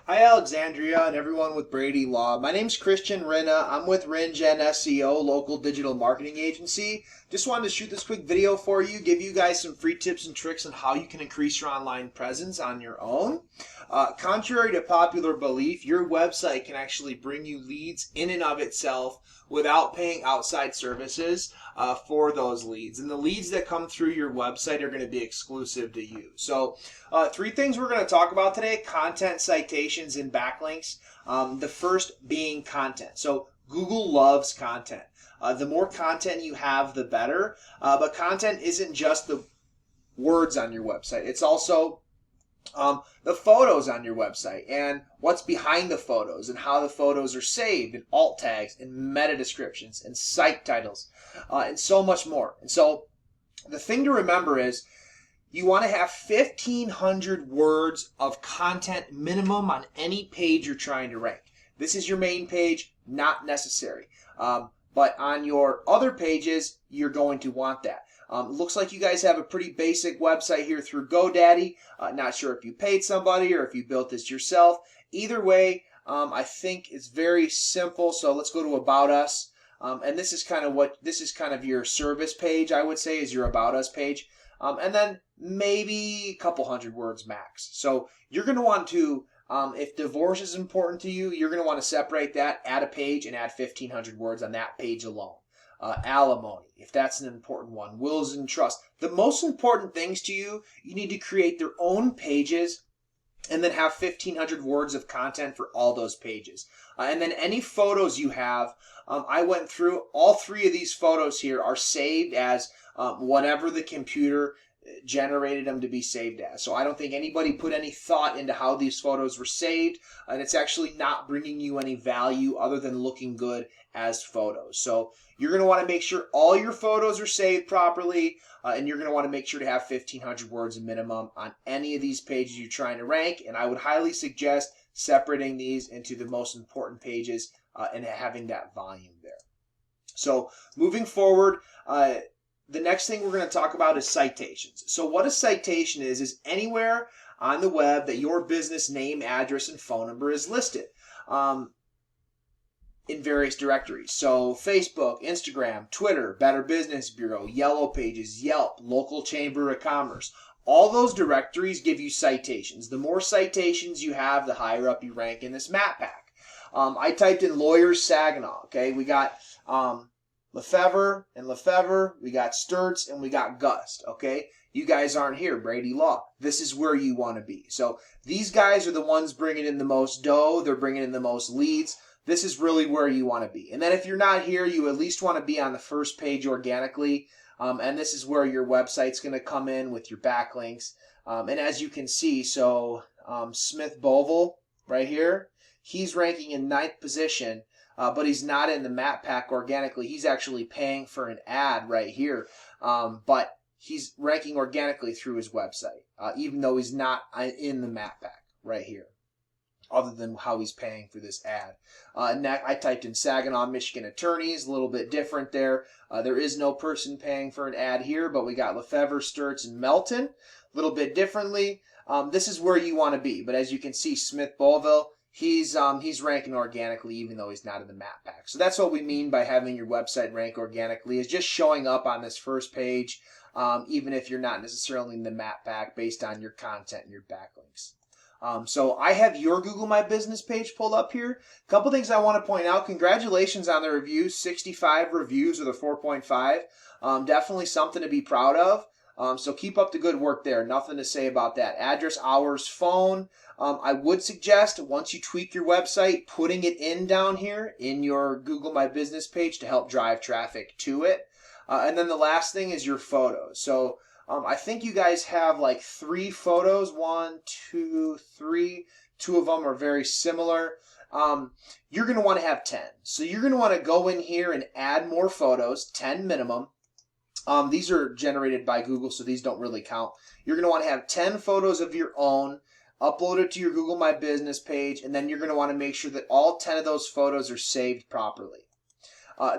Hi, Alexandria, and everyone with Brady Law. My name's Christian Rinna. I'm with RinGen SEO, local digital marketing agency. Just wanted to shoot this quick video for you, give you guys some free tips and tricks on how you can increase your online presence on your own. Contrary to popular belief, your website can actually bring you leads in and of itself without paying outside services for those leads. And the leads that come through your website are going to be exclusive to you. So three things we're going to talk about today: content, citations, and backlinks. The first being content. So Google loves content. The more content you have, the better. But content isn't just the words on your website. It's also the photos on your website and what's behind the photos and how the photos are saved, and alt tags and meta descriptions and site titles and so much more. And so the thing to remember is you want to have 1,500 words of content minimum on any page you're trying to rank. This is your main page, not necessary. But on your other pages, you're going to want that. Looks like you guys have a pretty basic website here through GoDaddy. Not sure if you paid somebody or if you built this yourself. Either way, I think it's very simple. So let's go to About Us. And this is kind of your service page, I would say, is your About Us page. And then maybe a couple hundred words max. So you're going to want to, if divorce is important to you, you're going to want to separate that, add a page, and add 1,500 words on that page alone. Alimony, if that's an important one. Wills and trust. The most important things to you, you need to create their own pages and then have 1,500 words of content for all those pages. And then any photos you have, I went through all three of these photos here are saved as whatever the computer generated them to be saved as. So I don't think anybody put any thought into how these photos were saved, and it's actually not bringing you any value other than looking good as photos. So you're going to want to make sure all your photos are saved properly, and you're going to want to make sure to have 1,500 words minimum on any of these pages you're trying to rank. And I would highly suggest separating these into the most important pages and having that volume there. So moving forward, the next thing we're going to talk about is citations. So what a citation is anywhere on the web that your business name, address, and phone number is listed in various directories. So Facebook, Instagram, Twitter, Better Business Bureau, Yellow Pages, Yelp, local chamber of commerce. All those directories give you citations. The more citations you have, the higher up you rank in this map pack. I typed in lawyers Saginaw. Okay, we got Lefevre and Lefevre, we got Sturts, and we got Gust. Okay, you guys aren't here, Brady Law. This is where you want to be. So these guys are the ones bringing in the most dough. They're bringing in the most leads. This is really where you want to be. And then if you're not here, you at least want to be on the first page organically. And this is where your website's going to come in with your backlinks. And as you can see, so Smith Bovell right here, he's ranking in 9th position. But he's not in the map pack organically. He's actually paying for an ad right here. But he's ranking organically through his website, even though he's not in the map pack right here, other than how he's paying for this ad. I typed in Saginaw, Michigan attorneys, a little bit different there. There is no person paying for an ad here, but we got Lefevre, Sturts, and Melton, a little bit differently. This is where you want to be. But as you can see, Smith Bovell, he's ranking organically even though he's not in the map pack. So that's what we mean by having your website rank organically, is just showing up on this first page, even if you're not necessarily in the map pack, based on your content and your backlinks. So I have your Google My Business page pulled up here. A couple things I want to point out. Congratulations on the reviews. 65 reviews with a 4.5. Definitely something to be proud of. So keep up the good work there. Nothing to say about that. Address, hours, phone. I would suggest, once you tweak your website, putting it in down here in your Google My Business page to help drive traffic to it. And then the last thing is your photos. So I think you guys have like 3 photos. 1, 2, 3. 2 of them are very similar. You're going to want to have 10. So you're going to want to go in here and add more photos, 10 minimum. These are generated by Google, so these don't really count. You're going to want to have 10 photos of your own, upload it to your Google My Business page, and then you're going to want to make sure that all 10 of those photos are saved properly.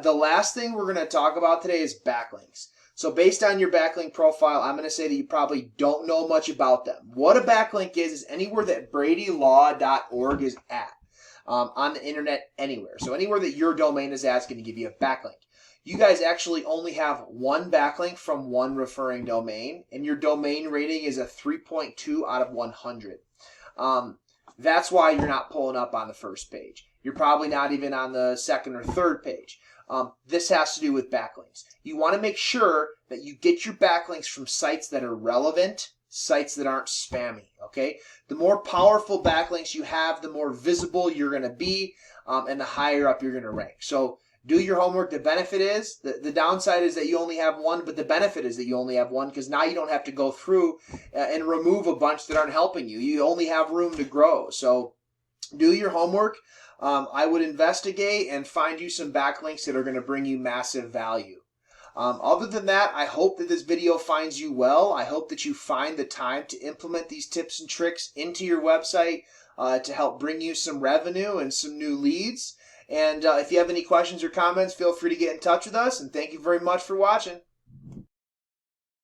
The last thing we're going to talk about today is backlinks. So based on your backlink profile, I'm going to say that you probably don't know much about them. What a backlink is anywhere that bradylaw.org is at on the internet anywhere. So anywhere that your domain is at is going to give you a backlink. You guys actually only have one backlink from one referring domain, and your domain rating is a 3.2 out of 100. That's why you're not pulling up on the first page. You're probably not even on the second or third page. This has to do with backlinks. You want to make sure that you get your backlinks from sites that are relevant, sites that aren't spammy, okay? The more powerful backlinks you have, the more visible you're going to be, and the higher up you're going to rank. So do your homework. The benefit is, the downside is that you only have one, but the benefit is that you only have one because now you don't have to go through and remove a bunch that aren't helping you. You only have room to grow. So do your homework. I would investigate and find you some backlinks that are going to bring you massive value. Other than that, I hope that this video finds you well. I hope that you find the time to implement these tips and tricks into your website to help bring you some revenue and some new leads. And if you have any questions or comments, feel free to get in touch with us. And thank you very much for watching.